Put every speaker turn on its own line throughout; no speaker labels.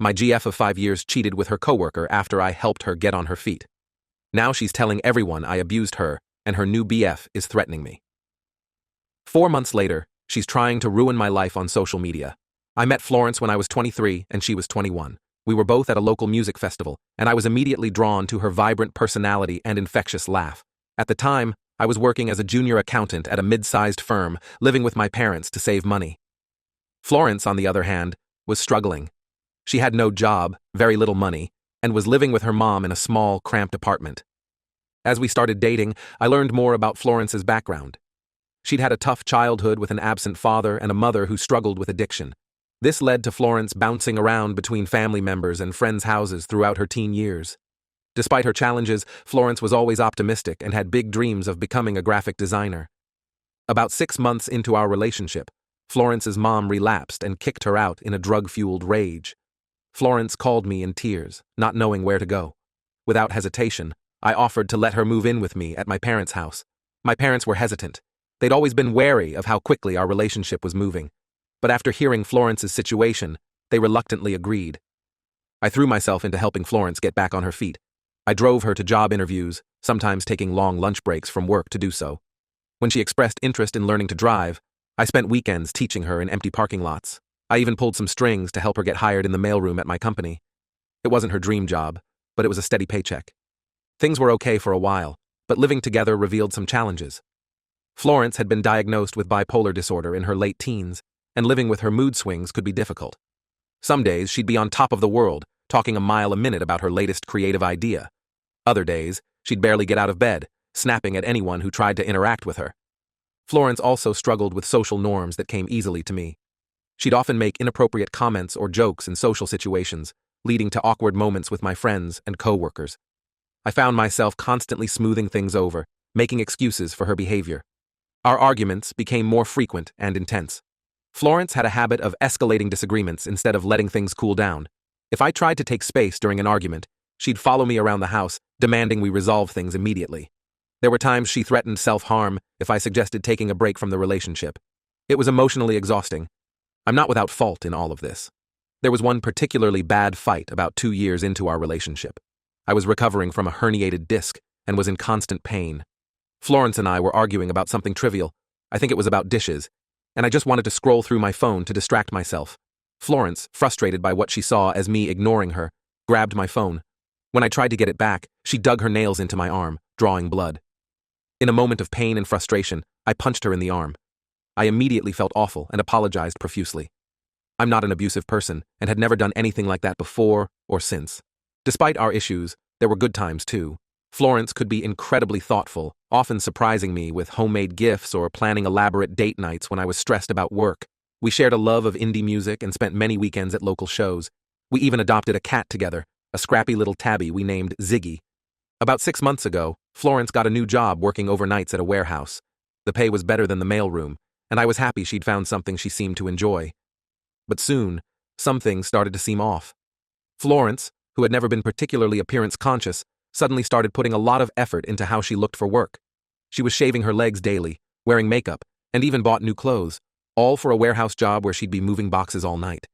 My GF of 5 years cheated with her coworker after I helped her get on her feet. Now she's telling everyone I abused her, and her new BF is threatening me. 4 months later, she's trying to ruin my life on social media. I met Florence when I was 23 and she was 21. We were both at a local music festival, and I was immediately drawn to her vibrant personality and infectious laugh. At the time, I was working as a junior accountant at a mid-sized firm, living with my parents to save money. Florence, on the other hand, was struggling. She had no job, very little money, and was living with her mom in a small, cramped apartment. As we started dating, I learned more about Florence's background. She'd had a tough childhood with an absent father and a mother who struggled with addiction. This led to Florence bouncing around between family members and friends' houses throughout her teen years. Despite her challenges, Florence was always optimistic and had big dreams of becoming a graphic designer. About 6 months into our relationship, Florence's mom relapsed and kicked her out in a drug-fueled rage. Florence called me in tears, not knowing where to go. Without hesitation, I offered to let her move in with me at my parents' house. My parents were hesitant. They'd always been wary of how quickly our relationship was moving. But after hearing Florence's situation, they reluctantly agreed. I threw myself into helping Florence get back on her feet. I drove her to job interviews, sometimes taking long lunch breaks from work to do so. When she expressed interest in learning to drive, I spent weekends teaching her in empty parking lots. I even pulled some strings to help her get hired in the mailroom at my company. It wasn't her dream job, but it was a steady paycheck. Things were okay for a while, but living together revealed some challenges. Florence had been diagnosed with bipolar disorder in her late teens, and living with her mood swings could be difficult. Some days she'd be on top of the world, talking a mile a minute about her latest creative idea. Other days, she'd barely get out of bed, snapping at anyone who tried to interact with her. Florence also struggled with social norms that came easily to me. She'd often make inappropriate comments or jokes in social situations, leading to awkward moments with my friends and coworkers. I found myself constantly smoothing things over, making excuses for her behavior. Our arguments became more frequent and intense. Florence had a habit of escalating disagreements instead of letting things cool down. If I tried to take space during an argument, she'd follow me around the house, demanding we resolve things immediately. There were times she threatened self-harm if I suggested taking a break from the relationship. It was emotionally exhausting. I'm not without fault in all of this. There was one particularly bad fight about 2 years into our relationship. I was recovering from a herniated disc and was in constant pain. Florence and I were arguing about something trivial. I think it was about dishes, and I just wanted to scroll through my phone to distract myself. Florence, frustrated by what she saw as me ignoring her, grabbed my phone. When I tried to get it back, she dug her nails into my arm, drawing blood. In a moment of pain and frustration, I punched her in the arm. I immediately felt awful and apologized profusely. I'm not an abusive person and had never done anything like that before or since. Despite our issues, there were good times too. Florence could be incredibly thoughtful, often surprising me with homemade gifts or planning elaborate date nights when I was stressed about work. We shared a love of indie music and spent many weekends at local shows. We even adopted a cat together, a scrappy little tabby we named Ziggy. About 6 months ago, Florence got a new job working overnights at a warehouse. The pay was better than the mailroom, and I was happy she'd found something she seemed to enjoy. But soon, some things started to seem off. Florence, who had never been particularly appearance-conscious, suddenly started putting a lot of effort into how she looked for work. She was shaving her legs daily, wearing makeup, and even bought new clothes, all for a warehouse job where she'd be moving boxes all night.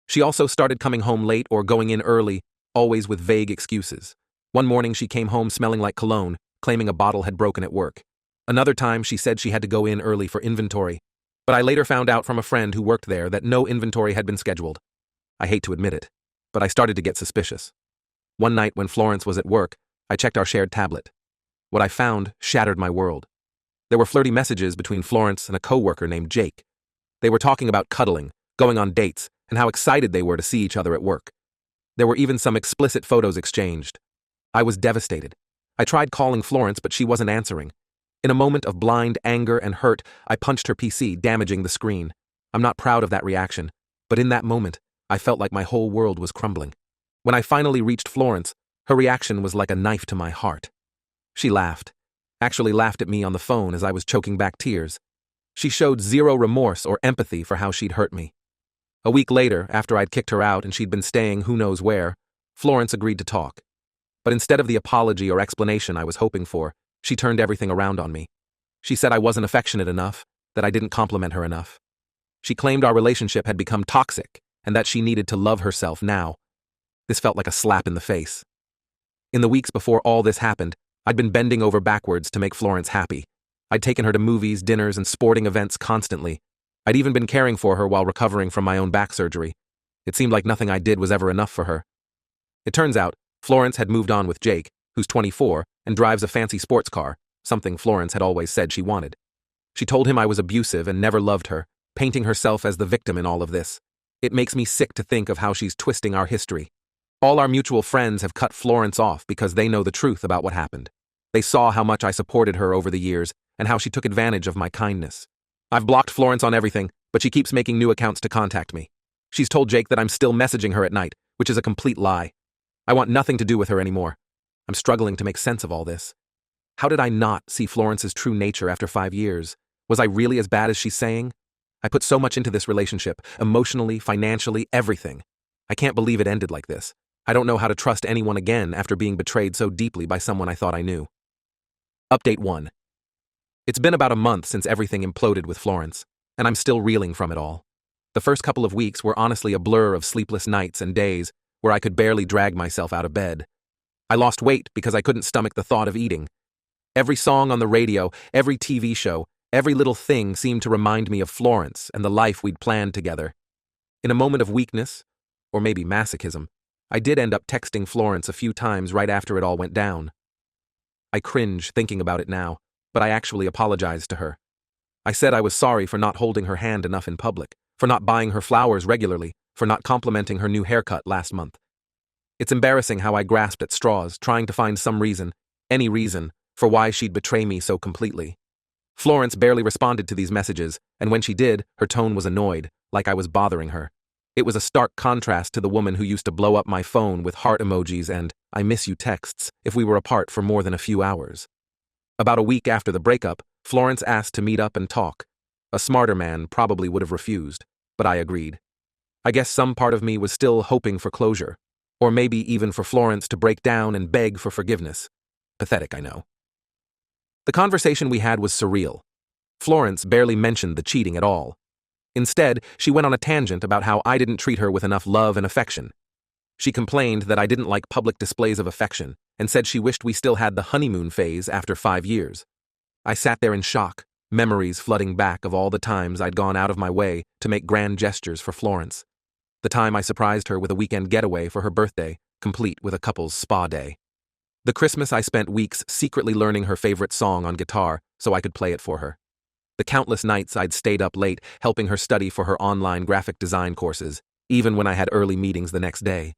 She also started coming home late or going in early, always with vague excuses. One morning she came home smelling like cologne, claiming a bottle had broken at work. Another time she said she had to go in early for inventory, but I later found out from a friend who worked there that no inventory had been scheduled. I hate to admit it, but I started to get suspicious. One night when Florence was at work, I checked our shared tablet. What I found shattered my world. There were flirty messages between Florence and a coworker named Jake. They were talking about cuddling, going on dates, and how excited they were to see each other at work. There were even some explicit photos exchanged. I was devastated. I tried calling Florence, but she wasn't answering. In a moment of blind anger and hurt, I punched her PC, damaging the screen. I'm not proud of that reaction, but in that moment, I felt like my whole world was crumbling. When I finally reached Florence, her reaction was like a knife to my heart. She laughed, actually laughed at me on the phone as I was choking back tears. She showed zero remorse or empathy for how she'd hurt me. A week later, after I'd kicked her out and she'd been staying who knows where, Florence agreed to talk. But instead of the apology or explanation I was hoping for, she turned everything around on me. She said I wasn't affectionate enough, that I didn't compliment her enough. She claimed our relationship had become toxic, and that she needed to love herself now. This felt like a slap in the face. In the weeks before all this happened, I'd been bending over backwards to make Florence happy. I'd taken her to movies, dinners, and sporting events constantly. I'd even been caring for her while recovering from my own back surgery. It seemed like nothing I did was ever enough for her. It turns out, Florence had moved on with Jake, who's 24, and drives a fancy sports car, something Florence had always said she wanted. She told him I was abusive and never loved her, painting herself as the victim in all of this. It makes me sick to think of how she's twisting our history. All our mutual friends have cut Florence off because they know the truth about what happened. They saw how much I supported her over the years and how she took advantage of my kindness. I've blocked Florence on everything, but she keeps making new accounts to contact me. She's told Jake that I'm still messaging her at night, which is a complete lie. I want nothing to do with her anymore. I'm struggling to make sense of all this. How did I not see Florence's true nature after 5 years? Was I really as bad as she's saying? I put so much into this relationship, emotionally, financially, everything. I can't believe it ended like this. I don't know how to trust anyone again after being betrayed so deeply by someone I thought I knew. Update 1. It's been about a month since everything imploded with Florence, and I'm still reeling from it all. The first couple of weeks were honestly a blur of sleepless nights and days where I could barely drag myself out of bed. I lost weight because I couldn't stomach the thought of eating. Every song on the radio, every TV show, every little thing seemed to remind me of Florence and the life we'd planned together. In a moment of weakness, or maybe masochism, I did end up texting Florence a few times right after it all went down. I cringe thinking about it now, but I actually apologized to her. I said I was sorry for not holding her hand enough in public, for not buying her flowers regularly, for not complimenting her new haircut last month. It's embarrassing how I grasped at straws, trying to find some reason, any reason, for why she'd betray me so completely. Florence barely responded to these messages, and when she did, her tone was annoyed, like I was bothering her. It was a stark contrast to the woman who used to blow up my phone with heart emojis and "I miss you" texts if we were apart for more than a few hours. About a week after the breakup, Florence asked to meet up and talk. A smarter man probably would have refused, but I agreed. I guess some part of me was still hoping for closure, or maybe even for Florence to break down and beg for forgiveness. Pathetic, I know. The conversation we had was surreal. Florence barely mentioned the cheating at all. Instead, she went on a tangent about how I didn't treat her with enough love and affection. She complained that I didn't like public displays of affection and said she wished we still had the honeymoon phase after 5 years. I sat there in shock, memories flooding back of all the times I'd gone out of my way to make grand gestures for Florence. The time I surprised her with a weekend getaway for her birthday, complete with a couple's spa day. The Christmas I spent weeks secretly learning her favorite song on guitar so I could play it for her. The countless nights I'd stayed up late helping her study for her online graphic design courses, even when I had early meetings the next day.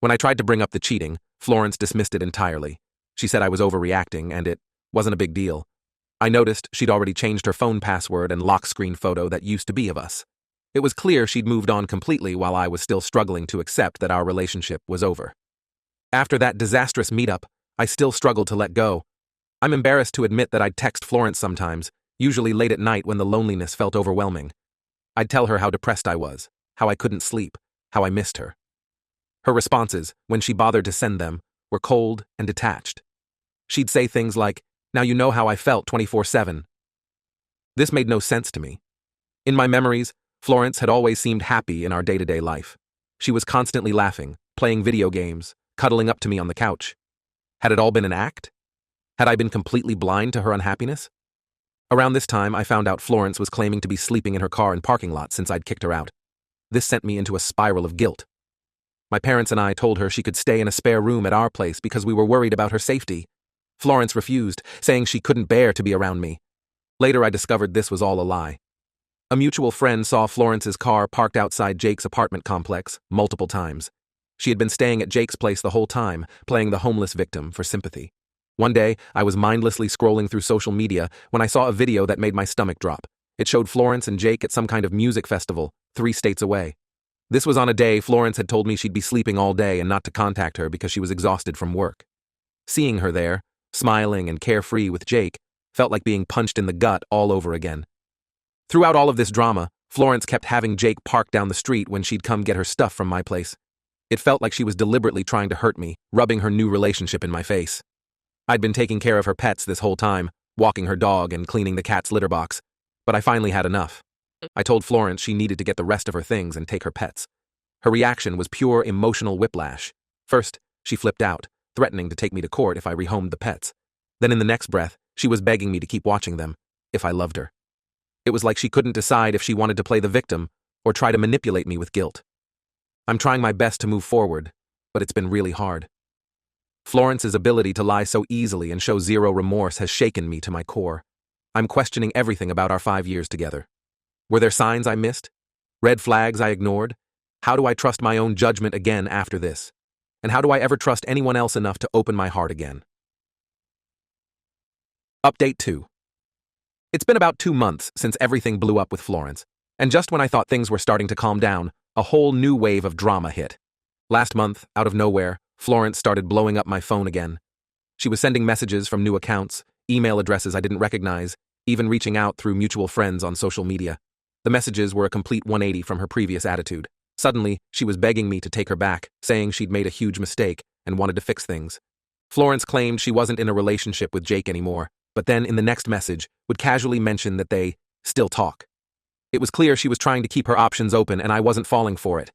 When I tried to bring up the cheating, Florence dismissed it entirely. She said I was overreacting and it wasn't a big deal. I noticed she'd already changed her phone password and lock screen photo that used to be of us. It was clear she'd moved on completely while I was still struggling to accept that our relationship was over. After that disastrous meetup, I still struggled to let go. I'm embarrassed to admit that I'd text Florence sometimes, usually late at night when the loneliness felt overwhelming. I'd tell her how depressed I was, how I couldn't sleep, how I missed her. Her responses, when she bothered to send them, were cold and detached. She'd say things like, "Now you know how I felt 24/7. This made no sense to me. In my memories, Florence had always seemed happy in our day-to-day life. She was constantly laughing, playing video games, cuddling up to me on the couch. Had it all been an act? Had I been completely blind to her unhappiness? Around this time, I found out Florence was claiming to be sleeping in her car in parking lot since I'd kicked her out. This sent me into a spiral of guilt. My parents and I told her she could stay in a spare room at our place because we were worried about her safety. Florence refused, saying she couldn't bear to be around me. Later, I discovered this was all a lie. A mutual friend saw Florence's car parked outside Jake's apartment complex multiple times. She had been staying at Jake's place the whole time, playing the homeless victim for sympathy. One day, I was mindlessly scrolling through social media when I saw a video that made my stomach drop. It showed Florence and Jake at some kind of music festival, 3 states away. This was on a day Florence had told me she'd be sleeping all day and not to contact her because she was exhausted from work. Seeing her there, smiling and carefree with Jake, felt like being punched in the gut all over again. Throughout all of this drama, Florence kept having Jake park down the street when she'd come get her stuff from my place. It felt like she was deliberately trying to hurt me, rubbing her new relationship in my face. I'd been taking care of her pets this whole time, walking her dog and cleaning the cat's litter box, but I finally had enough. I told Florence she needed to get the rest of her things and take her pets. Her reaction was pure emotional whiplash. First, she flipped out, threatening to take me to court if I rehomed the pets. Then in the next breath, she was begging me to keep watching them, if I loved her. It was like she couldn't decide if she wanted to play the victim or try to manipulate me with guilt. I'm trying my best to move forward, but it's been really hard. Florence's ability to lie so easily and show zero remorse has shaken me to my core. I'm questioning everything about our 5 years together. Were there signs I missed? Red flags I ignored? How do I trust my own judgment again after this? And how do I ever trust anyone else enough to open my heart again? Update 2. It's been about 2 months since everything blew up with Florence, and just when I thought things were starting to calm down, a whole new wave of drama hit. Last month, out of nowhere, Florence started blowing up my phone again. She was sending messages from new accounts, email addresses I didn't recognize, even reaching out through mutual friends on social media. The messages were a complete 180 from her previous attitude. Suddenly, she was begging me to take her back, saying she'd made a huge mistake and wanted to fix things. Florence claimed she wasn't in a relationship with Jake anymore, but then in the next message would casually mention that they still talk. It was clear she was trying to keep her options open and I wasn't falling for it.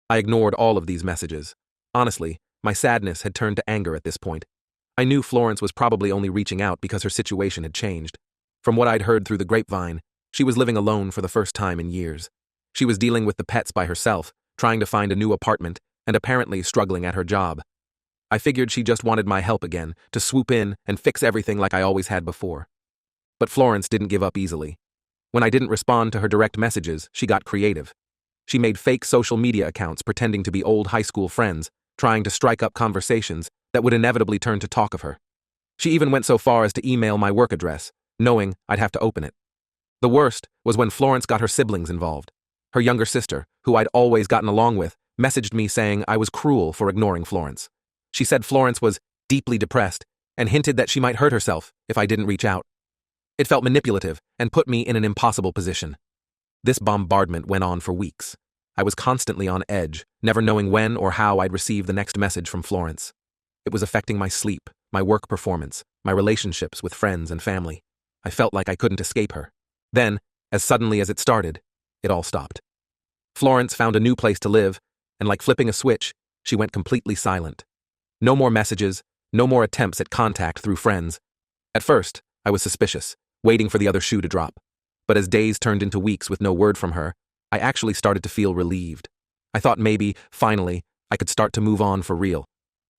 I ignored all of these messages. Honestly, my sadness had turned to anger at this point. I knew Florence was probably only reaching out because her situation had changed. From what I'd heard through the grapevine, she was living alone for the first time in years. She was dealing with the pets by herself, trying to find a new apartment, and apparently struggling at her job. I figured she just wanted my help again, to swoop in and fix everything like I always had before. But Florence didn't give up easily. When I didn't respond to her direct messages, she got creative. She made fake social media accounts pretending to be old high school friends, trying to strike up conversations that would inevitably turn to talk of her. She even went so far as to email my work address, knowing I'd have to open it. The worst was when Florence got her siblings involved. Her younger sister, who I'd always gotten along with, messaged me saying I was cruel for ignoring Florence. She said Florence was deeply depressed and hinted that she might hurt herself if I didn't reach out. It felt manipulative and put me in an impossible position. This bombardment went on for weeks. I was constantly on edge, never knowing when or how I'd receive the next message from Florence. It was affecting my sleep, my work performance, my relationships with friends and family. I felt like I couldn't escape her. Then, as suddenly as it started, it all stopped. Florence found a new place to live, and like flipping a switch, she went completely silent. No more messages, no more attempts at contact through friends. At first, I was suspicious, waiting for the other shoe to drop. But as days turned into weeks with no word from her, I actually started to feel relieved. I thought maybe, finally, I could start to move on for real.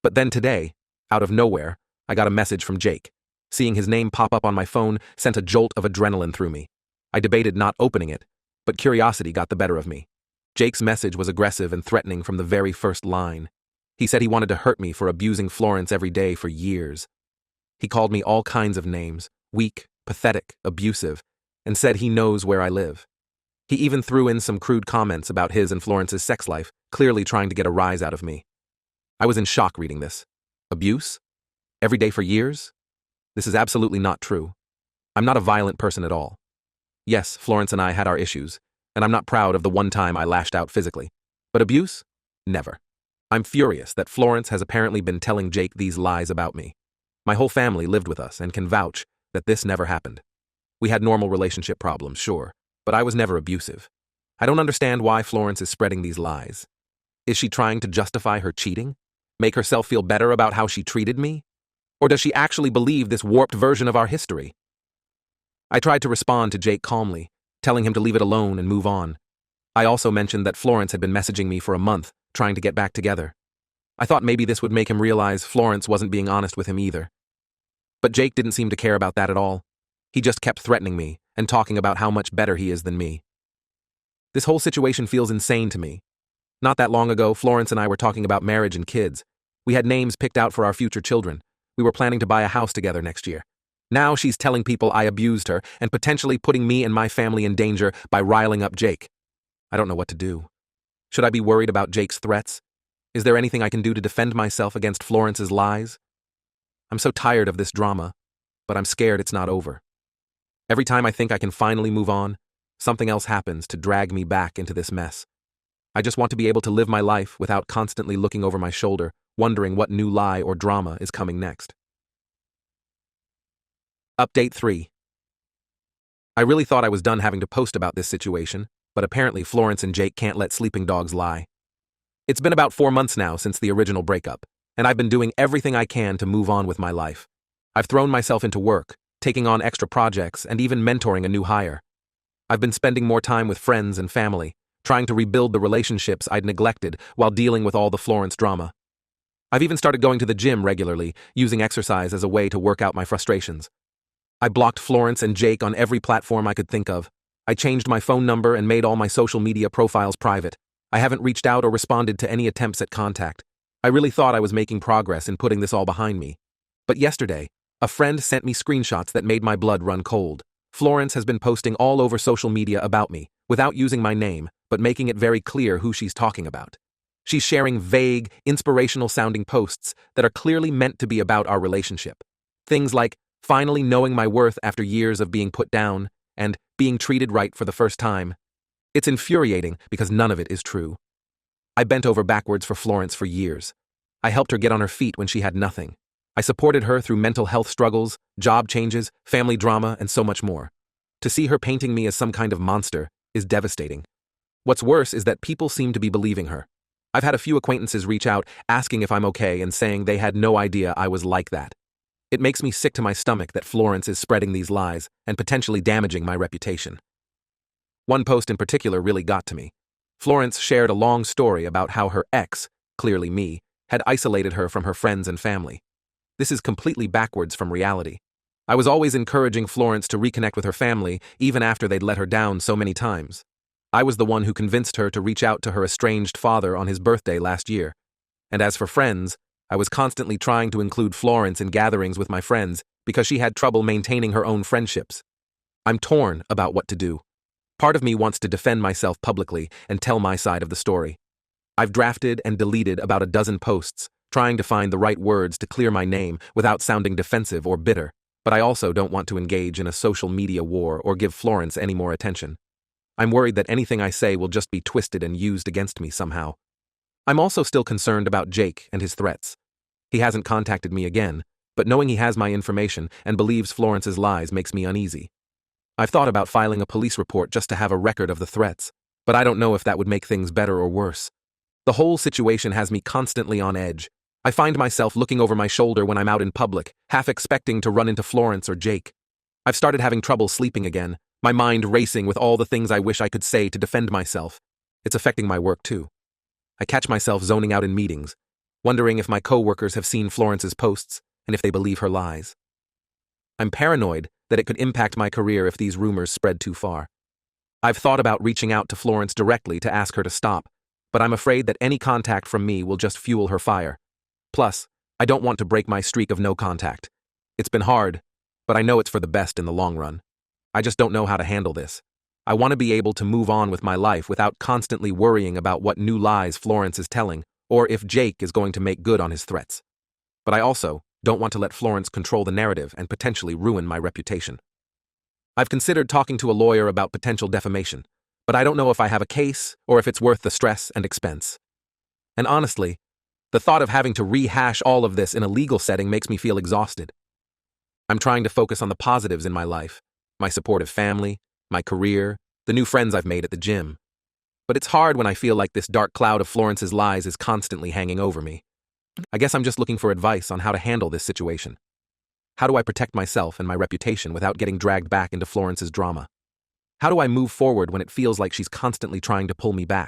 But then today, out of nowhere, I got a message from Jake. Seeing his name pop up on my phone sent a jolt of adrenaline through me. I debated not opening it, but curiosity got the better of me. Jake's message was aggressive and threatening from the very first line. He said he wanted to hurt me for abusing Florence every day for years. He called me all kinds of names, weak, pathetic, abusive, and said he knows where I live. He even threw in some crude comments about his and Florence's sex life, clearly trying to get a rise out of me. I was in shock reading this. Abuse? Every day for years? This is absolutely not true. I'm not a violent person at all. Yes, Florence and I had our issues, and I'm not proud of the one time I lashed out physically. But abuse? Never. I'm furious that Florence has apparently been telling Jake these lies about me. My whole family lived with us and can vouch that this never happened. We had normal relationship problems, sure, but I was never abusive. I don't understand why Florence is spreading these lies. Is she trying to justify her cheating? Make herself feel better about how she treated me? Or does she actually believe this warped version of our history? I tried to respond to Jake calmly, telling him to leave it alone and move on. I also mentioned that Florence had been messaging me for a month, trying to get back together. I thought maybe this would make him realize Florence wasn't being honest with him either. But Jake didn't seem to care about that at all. He just kept threatening me and talking about how much better he is than me. This whole situation feels insane to me. Not that long ago, Florence and I were talking about marriage and kids. We had names picked out for our future children. We were planning to buy a house together next year. Now she's telling people I abused her and potentially putting me and my family in danger by riling up Jake. I don't know what to do. Should I be worried about Jake's threats? Is there anything I can do to defend myself against Florence's lies? I'm so tired of this drama, but I'm scared it's not over. Every time I think I can finally move on, something else happens to drag me back into this mess. I just want to be able to live my life without constantly looking over my shoulder, wondering what new lie or drama is coming next. Update 3. I really thought I was done having to post about this situation, but apparently Florence and Jake can't let sleeping dogs lie. It's been about 4 months now since the original breakup, and I've been doing everything I can to move on with my life. I've thrown myself into work, taking on extra projects, and even mentoring a new hire. I've been spending more time with friends and family, trying to rebuild the relationships I'd neglected while dealing with all the Florence drama. I've even started going to the gym regularly, using exercise as a way to work out my frustrations. I blocked Florence and Jake on every platform I could think of. I changed my phone number and made all my social media profiles private. I haven't reached out or responded to any attempts at contact. I really thought I was making progress in putting this all behind me. But yesterday, a friend sent me screenshots that made my blood run cold. Florence has been posting all over social media about me, without using my name, but making it very clear who she's talking about. She's sharing vague, inspirational-sounding posts that are clearly meant to be about our relationship. Things like finally knowing my worth after years of being put down, and being treated right for the first time. It's infuriating because none of it is true. I bent over backwards for Florence for years. I helped her get on her feet when she had nothing. I supported her through mental health struggles, job changes, family drama, and so much more. To see her painting me as some kind of monster is devastating. What's worse is that people seem to be believing her. I've had a few acquaintances reach out asking if I'm okay and saying they had no idea I was like that. It makes me sick to my stomach that Florence is spreading these lies and potentially damaging my reputation. One post in particular really got to me. Florence shared a long story about how her ex, clearly me, had isolated her from her friends and family. This is completely backwards from reality. I was always encouraging Florence to reconnect with her family even after they'd let her down so many times. I was the one who convinced her to reach out to her estranged father on his birthday last year. And as for friends, I was constantly trying to include Florence in gatherings with my friends because she had trouble maintaining her own friendships. I'm torn about what to do. Part of me wants to defend myself publicly and tell my side of the story. I've drafted and deleted about a dozen posts, trying to find the right words to clear my name without sounding defensive or bitter, but I also don't want to engage in a social media war or give Florence any more attention. I'm worried that anything I say will just be twisted and used against me somehow. I'm also still concerned about Jake and his threats. He hasn't contacted me again, but knowing he has my information and believes Florence's lies makes me uneasy. I've thought about filing a police report just to have a record of the threats, but I don't know if that would make things better or worse. The whole situation has me constantly on edge. I find myself looking over my shoulder when I'm out in public, half expecting to run into Florence or Jake. I've started having trouble sleeping again, my mind racing with all the things I wish I could say to defend myself. It's affecting my work too. I catch myself zoning out in meetings, wondering if my coworkers have seen Florence's posts and if they believe her lies. I'm paranoid that it could impact my career if these rumors spread too far. I've thought about reaching out to Florence directly to ask her to stop, but I'm afraid that any contact from me will just fuel her fire. Plus, I don't want to break my streak of no contact. It's been hard, but I know it's for the best in the long run. I just don't know how to handle this. I want to be able to move on with my life without constantly worrying about what new lies Florence is telling or if Jake is going to make good on his threats. But I also don't want to let Florence control the narrative and potentially ruin my reputation. I've considered talking to a lawyer about potential defamation, but I don't know if I have a case or if it's worth the stress and expense. And honestly, the thought of having to rehash all of this in a legal setting makes me feel exhausted. I'm trying to focus on the positives in my life, my supportive family, my career, the new friends I've made at the gym. But it's hard when I feel like this dark cloud of Florence's lies is constantly hanging over me. I guess I'm just looking for advice on how to handle this situation. How do I protect myself and my reputation without getting dragged back into Florence's drama? How do I move forward when it feels like she's constantly trying to pull me back?